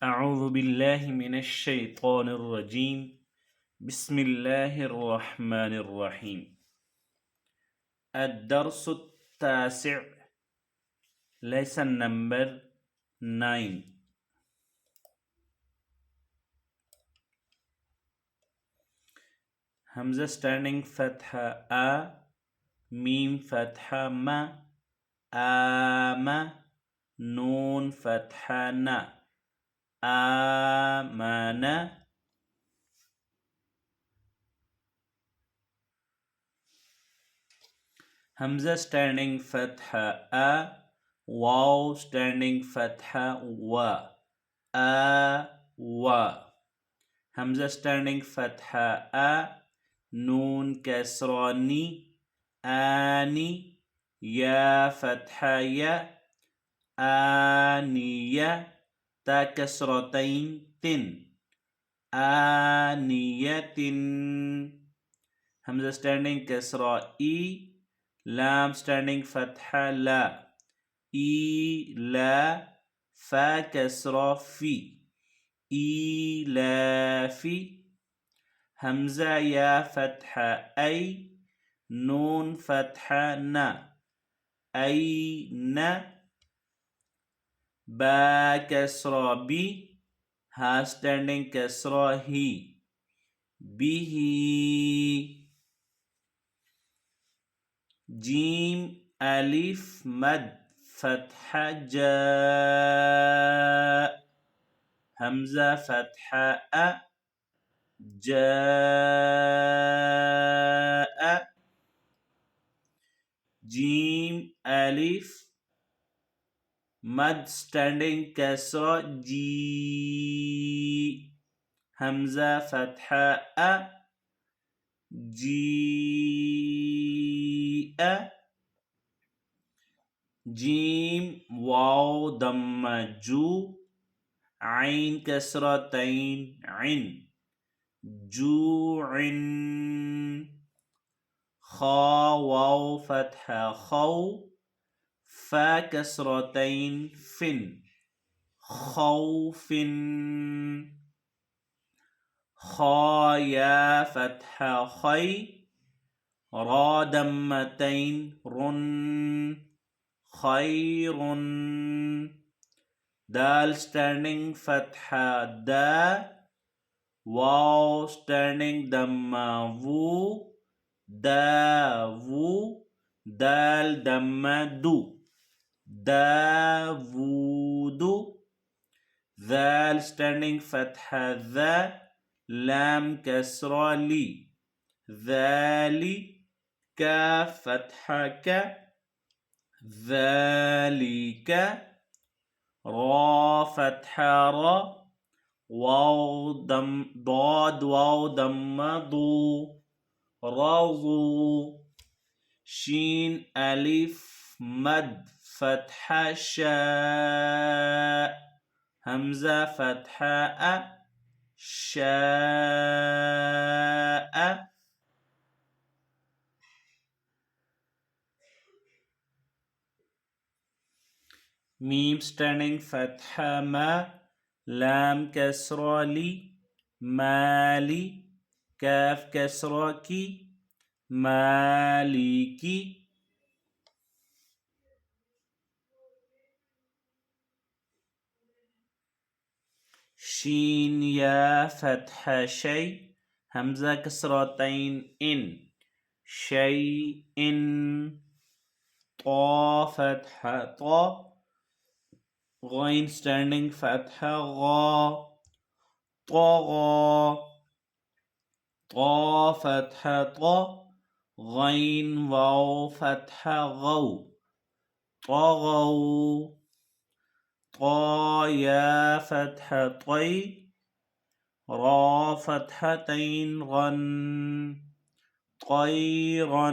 أعوذ بالله من الشيطان الرجيم بسم الله الرحمن الرحيم الدرس التاسع lesson number 9 همزة standing فتحة A ميم فتحة ما آما نون فتحة نا آمنا Hamza standing fatha a, waw standing fatha wa, a wa. Hamza standing fatha a, noon kasra ni, ani, ya fatha ya, aniya, ta kasratain tin, aniyatin. Hamza standing kasra e, لام standing فتحة لا إي لا فا كسرة في إي لا في همزة يا فتحة أي نون فتحة نا أين با كسرة بي ها standing كسرة هي به جيم ألف مد فتحة جاء همزة فتحة أ جاء جيم ألف مد standing كسرة جي همزة فتحة أ جيء جيم واو ضم جو عين كسرتين عن جوع خا واو فتحة خو فا كسرتين فن خوف خا يا فتحة خي را دمتين رن خير دال standing فتحة دا واو standing دمّا وو داوو دال دمّا دو داوود ذال standing فتحة ذا لام كسرة لي ذلك فتحة ك ذلك را فتحة را واو دم ضاد واو دم ضو رضو شين ألف مد فتحة شاء همزة فتحة أ شاء ميم standing فتحة ما لام كسرة لي مالي كاف كسرة كي مالكي شين يا فتحة شي همزة كسرتين إن شيء طا فتحة طا غين standing فتحة غا طغى طا فتحة طا غين واو فتحة غو طغوا طا يا فتحة طي را فتحتين غن طيرا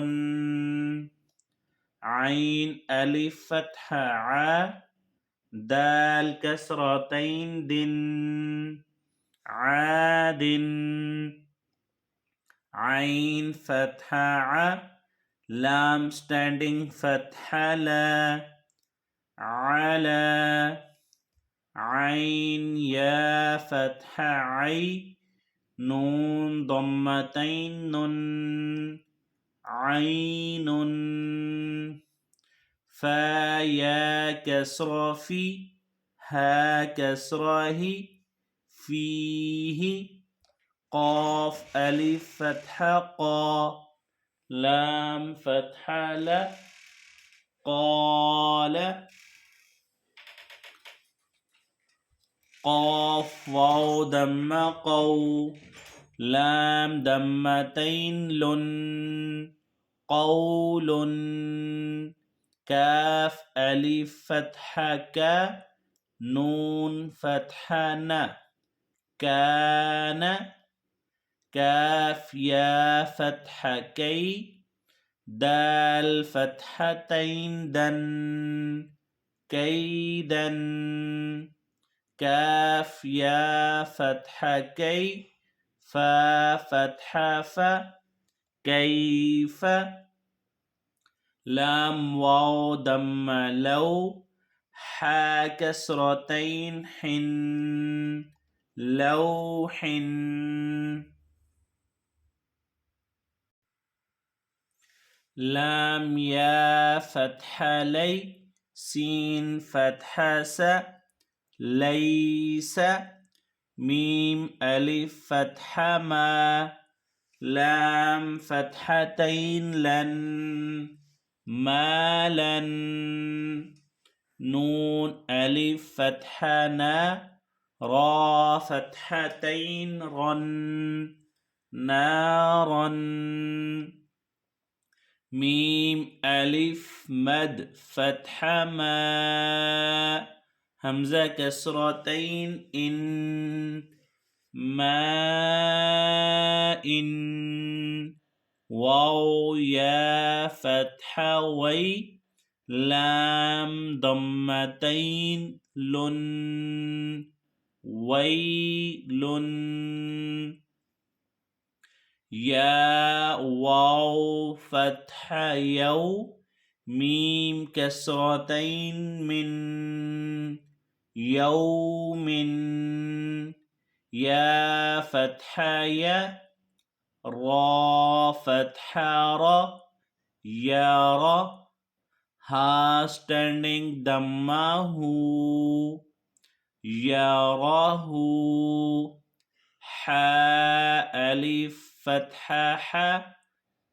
عين ألف فتحة ع دال كسرتين دن عاد عين فتحة ع لام standing فتحة لا على عين يا فتح عي نون ضمتين نن عين فا يا كسر في ها كسره فيه قاف ألف فتحة قا لام فتحة لا قال قاف واو دم قو لام دمتين لن قول كاف ألف فتحة كا نون فتحة نا كان كاف يا فتحة كي دال فتحتين دن كيدا كاف يا فتحة كي فا فتحة فا كيف لام واو دم لو حا كسرتين حن لوح لام يا فتحة لي سين فتحة س ليس ميم ألف فتحة ما لام فتحتين لن مالا نون ألف فتحة نا را فتحتين رن نارا ميم ألف مد فتحة ما همزة كسرتين إن ماء واو يا فتحة وي لام ضمتين لن ويل يا واو فتحة يو ميم كسرتين من يوم يا فتحة يا را فتحة را يرى ها standing دمه يراه حاء ألف فتحة ح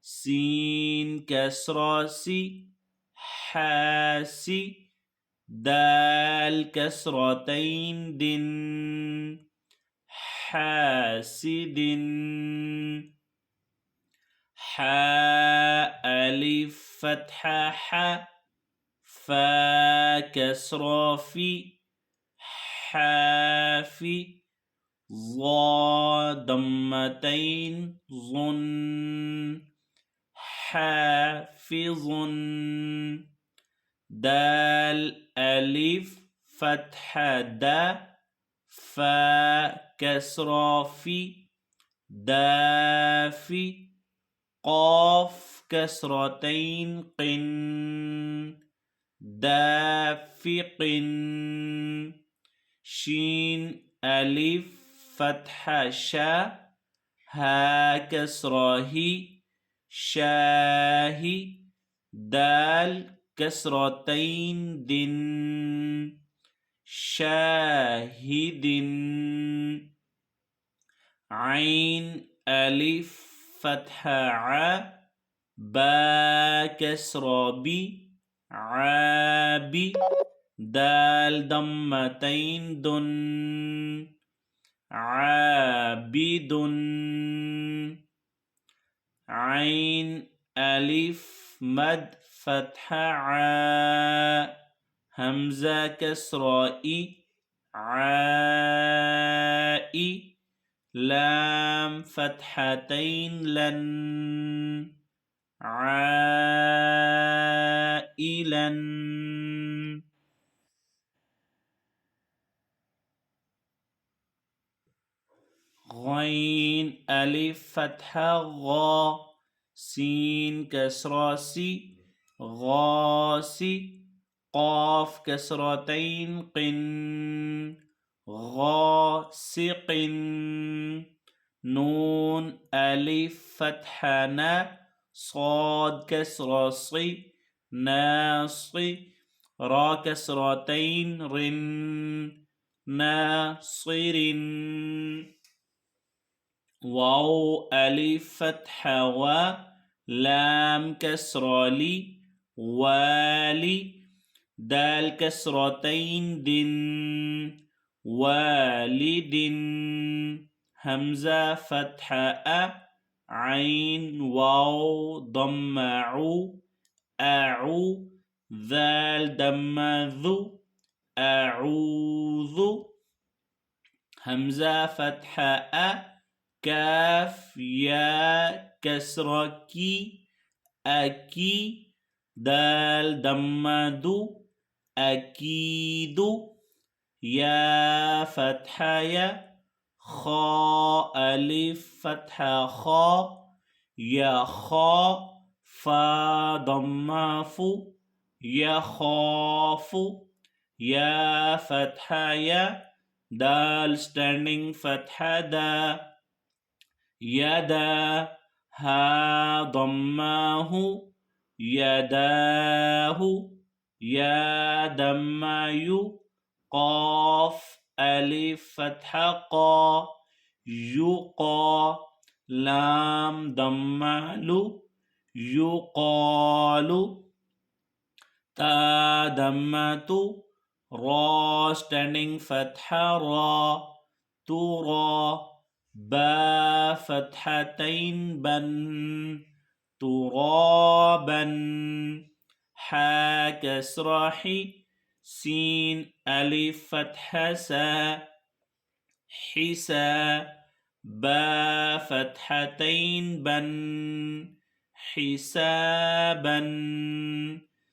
سين كسرة سي حاسي دال كسرتين دن حاسد حاء ألف فتحة ح فا كسرة في حافي ظا ضمتين ظن حافظ دال ألف فتحة دا فا كسرة في دافي قاف كسرتين قن دافق شين ألف فتحة شا ها كسرة هي شاهي دال كسرتين دن شاهد عين ألف فتحة ع با كسرة بي عابي دال ضمتين دن عابد عين ألف مد فتحة ع همزة كسرة إي عائي لام فتحتين لن عائلا غين ألف فتحة غا سين كسرة سي غاسي قاف كسرتين قن سق نون ألف فتحة نا صاد كسرة صي ناصي را كسرتين رن ناصر واو ألف فتحة و لام كسرة لي والي دال كسرتين دن والد همزة فتحة أ عين واو ضم عو أعو ذال دم ذو أعوذ همزة فتحة أ كاف يا كسرة كي أكي دال دم دو أكيد يا فتحة يا خاء ألف فتحة خا يا خا فا ضم فو يخاف يا فتحة يا دال standing فتحة دا يدا ها ضماه يداه يا دمايو قاف ألف فتحة قا يقا لام ضمالو يقال تا دمتو را standing فتحة را ترى با فتحتين بن ترابا حا كسرة حي سين ألف فتحة سا حسا با فتحتين بن حسابا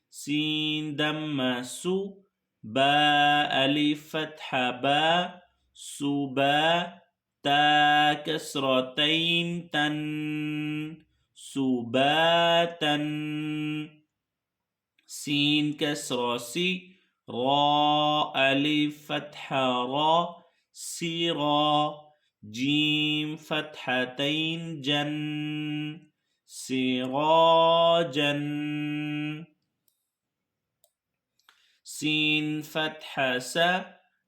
سين دم سو با ألف فتحة با سبا تا كسرتين تن سباتا سين كسرة سي را ألف فتحة را سيرا جيم فتحتين جن سراجا سين فتحة سا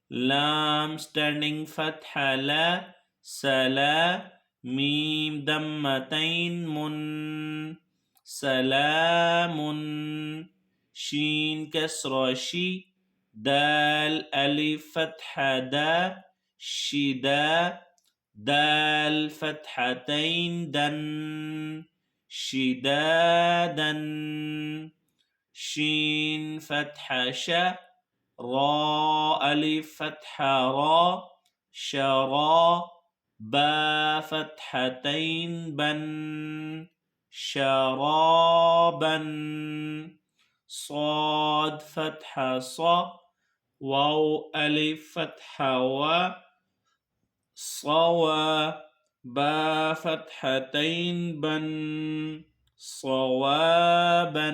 لام standing فتحة لا سلا ميم دمتين من سلام شين كسرة شي دال ألف فتحة دا شدا دال فتحتين دن شدادا شين فتحة شا را ألف فتحة را شرا با فتحتين بن شرابا صاد فتحة صا واو ألف فتحة و صوى با فتحتين بن صوابا